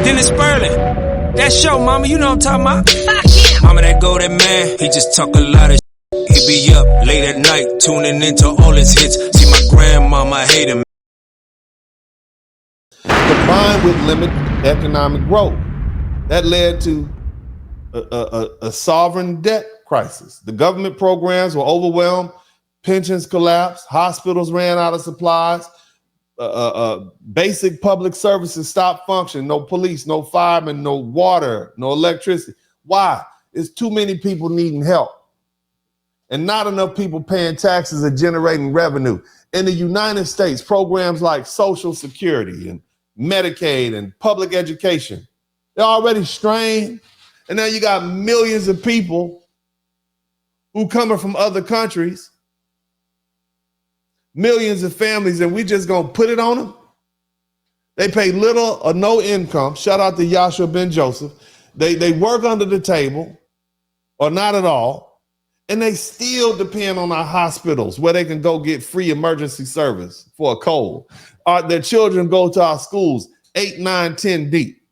Then it's Spurling. That show, mama, you know what I'm talking about. Fuck him. Mama, that go, that man, he just talk a lot of shit. He be up late at night, tuning into all his hits. See my grandmama hate him. Combined with limited economic growth, that led to a sovereign debt crisis. The government programs were overwhelmed, pensions collapsed, hospitals ran out of supplies, basic public services stopped functioning. No police, no firemen, no water, no electricity. Why? It's too many people needing help and not enough people paying taxes and generating revenue. In the United States, programs like Social Security and Medicaid and public education, they're already strained. And now you got millions of people who coming from other countries, millions of families, and we just gonna put it on them. They pay little or no income. Shout out to Yashua Ben Joseph. They work under the table or not at all. And they still depend on our hospitals where they can go get free emergency service for a cold. Their children go to our schools 8, 9, 10 deep.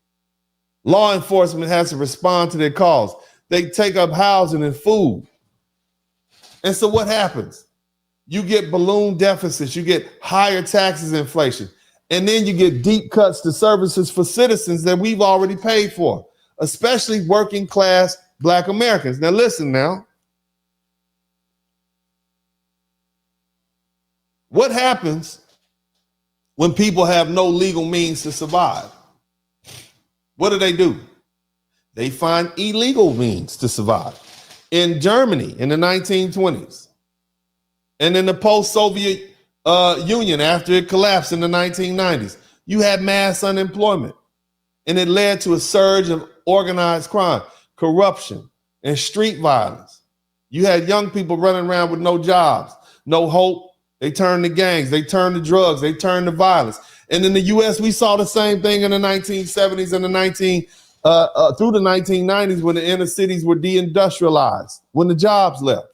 Law enforcement has to respond to their calls. They take up housing and food. And so what happens? You get balloon deficits, you get higher taxes, inflation, and then you get deep cuts to services for citizens that we've already paid for, especially working class Black Americans. Now listen now. What happens when people have no legal means to survive? What do? They find illegal means to survive. In Germany in the 1920s, and in the post-Soviet Union after it collapsed in the 1990s, you had mass unemployment. And it led to a surge of organized crime, corruption, and street violence. You had young people running around with no jobs, no hope. They turned to gangs, they turned to drugs, they turned to violence. And in the US, we saw the same thing in the 1970s and through the 1990s when the inner cities were deindustrialized, when the jobs left.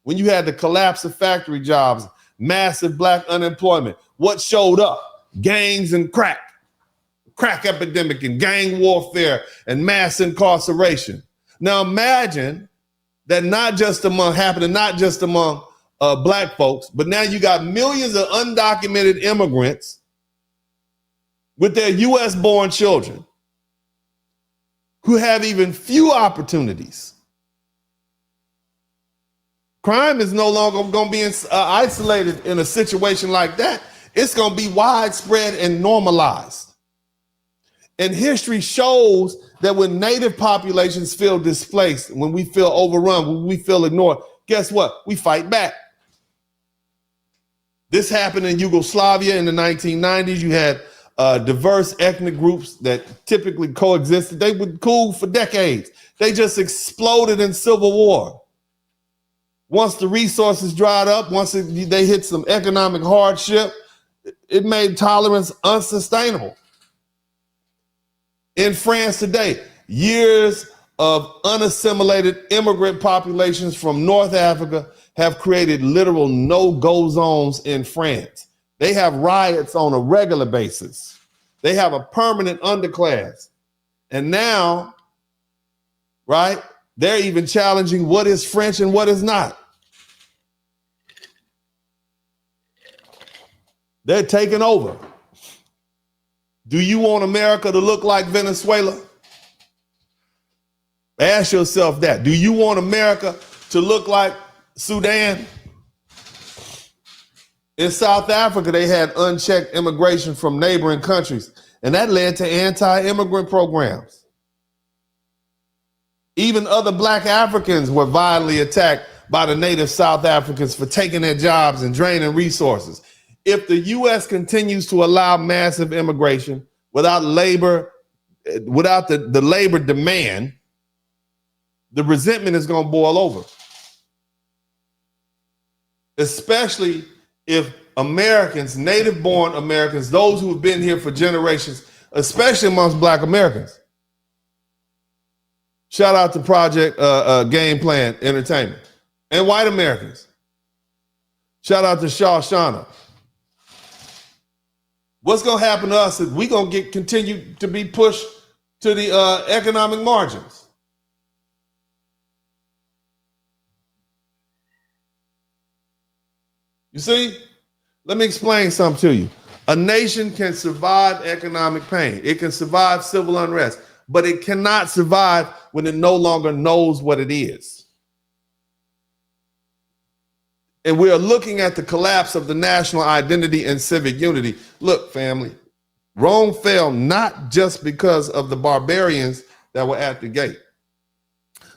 When you had the collapse of factory jobs, massive Black unemployment, what showed up? Gangs and crack epidemic and gang warfare and mass incarceration. Now imagine that not just among Black folks, but now you got millions of undocumented immigrants with their US born children who have even few opportunities. Crime is no longer going to be isolated in a situation like that. It's going to be widespread and normalized. And history shows that when native populations feel displaced, when we feel overrun, when we feel ignored, guess what? We fight back. This happened in Yugoslavia in the 1990s. You had diverse ethnic groups that typically coexisted. They were cool for decades. They just exploded in civil war. Once the resources dried up, they hit some economic hardship, it made tolerance unsustainable. In France today, years of unassimilated immigrant populations from North Africa have created literal no-go zones in France. They have riots on a regular basis. They have a permanent underclass. And now, right, they're even challenging what is French and what is not. They're taking over. Do you want America to look like Venezuela? Ask yourself that. Do you want America to look like Sudan? In South Africa, they had unchecked immigration from neighboring countries, and that led to anti-immigrant programs. Even other Black Africans were violently attacked by the native South Africans for taking their jobs and draining resources. If the U.S. continues to allow massive immigration without the labor demand, the resentment is going to boil over. Especially if Americans, native-born Americans, those who have been here for generations, especially amongst Black Americans. Shout out to Project Game Plan Entertainment and white Americans. Shout out to Shaw Shauna. what's going to happen to us is we're going to continue to be pushed to the economic margins. You see? Let me explain something to you. A nation can survive economic pain. It can survive civil unrest, but it cannot survive when it no longer knows what it is. And we are looking at the collapse of the national identity and civic unity. Look, family, Rome fell not just because of the barbarians that were at the gate,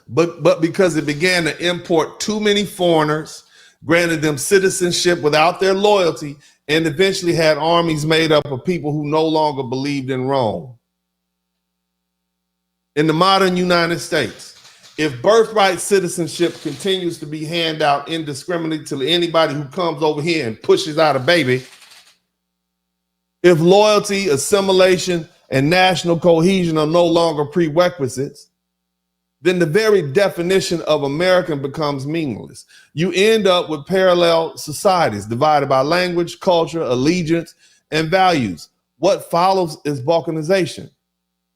but because it began to import too many foreigners, granted them citizenship without their loyalty, and eventually had armies made up of people who no longer believed in Rome. In the modern United States, if birthright citizenship continues to be handed out indiscriminately to anybody who comes over here and pushes out a baby, if loyalty, assimilation, and national cohesion are no longer prerequisites, then the very definition of American becomes meaningless. You end up with parallel societies divided by language, culture, allegiance, and values. What follows is balkanization.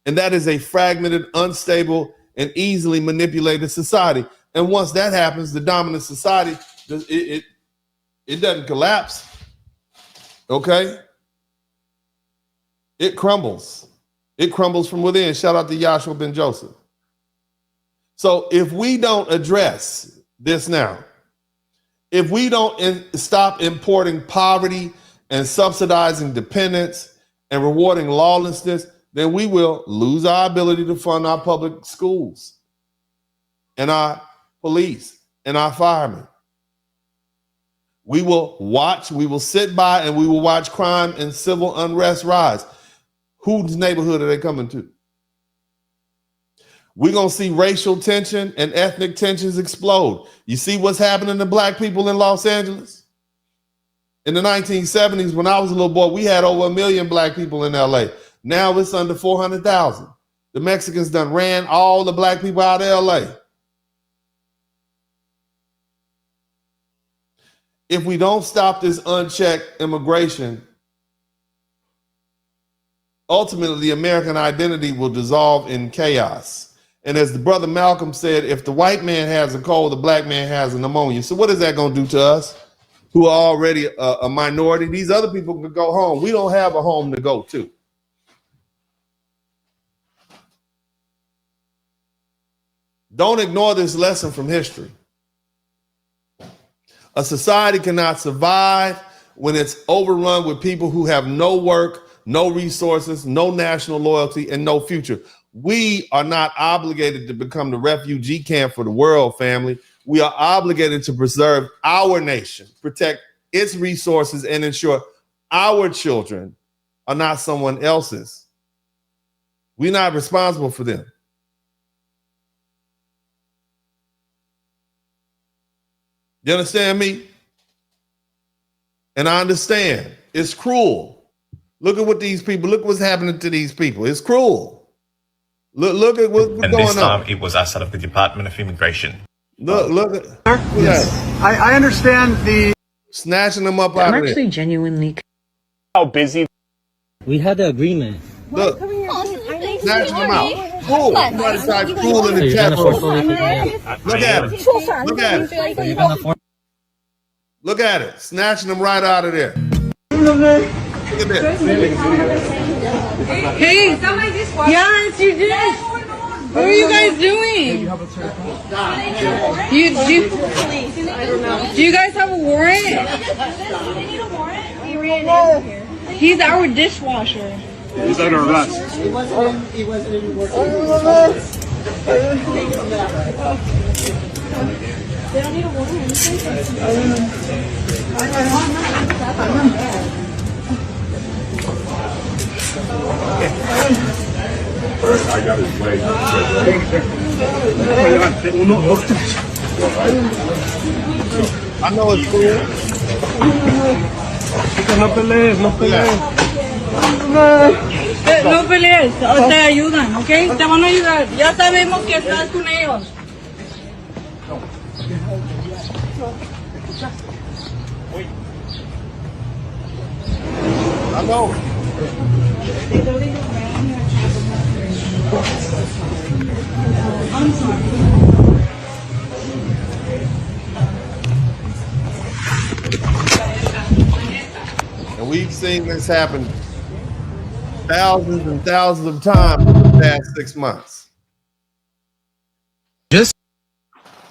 And that is a fragmented, unstable, and easily manipulated society. And once that happens, the dominant society, it doesn't collapse, okay? It crumbles. It crumbles from within. Shout out to Yahshua ben Joseph. So if we don't address this now, if we don't stop importing poverty and subsidizing dependence and rewarding lawlessness, then we will lose our ability to fund our public schools and our police and our firemen. We will sit by and we will watch crime and civil unrest rise. Whose neighborhood are they coming to? We're going to see racial tension and ethnic tensions explode. You see what's happening to black people in Los Angeles? In the 1970s, when I was a little boy, we had over 1 million black people in LA. Now it's under 400,000. The Mexicans done ran all the black people out of LA. If we don't stop this unchecked immigration, ultimately the American identity will dissolve in chaos. And as the brother Malcolm said, if the white man has a cold, the black man has a pneumonia. So what is that going to do to us who are already a minority? These other people can go home. We don't have a home to go to. Don't ignore this lesson from history. A society cannot survive when it's overrun with people who have no work, no resources, no national loyalty, and no future. We are not obligated to become the refugee camp for the world, family. We are obligated to preserve our nation, protect its resources, and ensure our children are not someone else's. We're not responsible for them. You understand me? And I understand it's cruel. Look at what these people, look what's happening to these people. It's cruel. Look at what's going on. And this time it was outside of the Department of Immigration. Look at yes. I understand the snatching them up out of there. I'm actually genuinely How busy? We had the agreement. Look, snatching them out. Cool. Somebody type cool in the chat room. Look at it. Look at it. Look at it. Snatching them right out of there. Look at this. Hey, yeah, it's your dish. What are you guys doing? Do you guys have a warrant? He's our dishwasher. He's under arrest. It wasn't even working. They don't need a warrant. I got his way. I know it's cool. No pelees, no pelees. No pelees, te ayudan, ¿ok? Te van a ayudar. Ya sabemos que estás con ellos. I know. And we've seen this happen thousands and thousands of times in the past 6 months. Just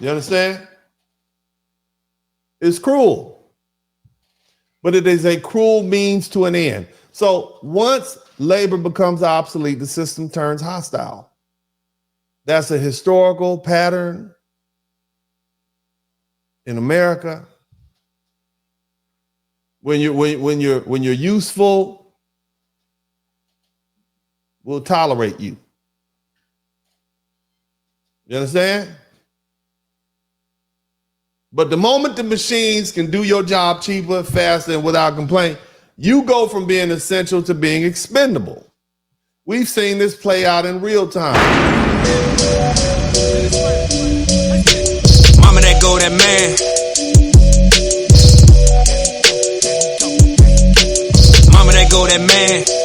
You understand? It's cruel, but it is a cruel means to an end. So once labor becomes obsolete, the system turns hostile. That's a historical pattern in America. When you're useful, we'll tolerate you. You understand? But the moment the machines can do your job cheaper, faster, and without complaint, you go from being essential to being expendable. We've seen this play out in real time. Mama, that go that man. Mama, that go that man.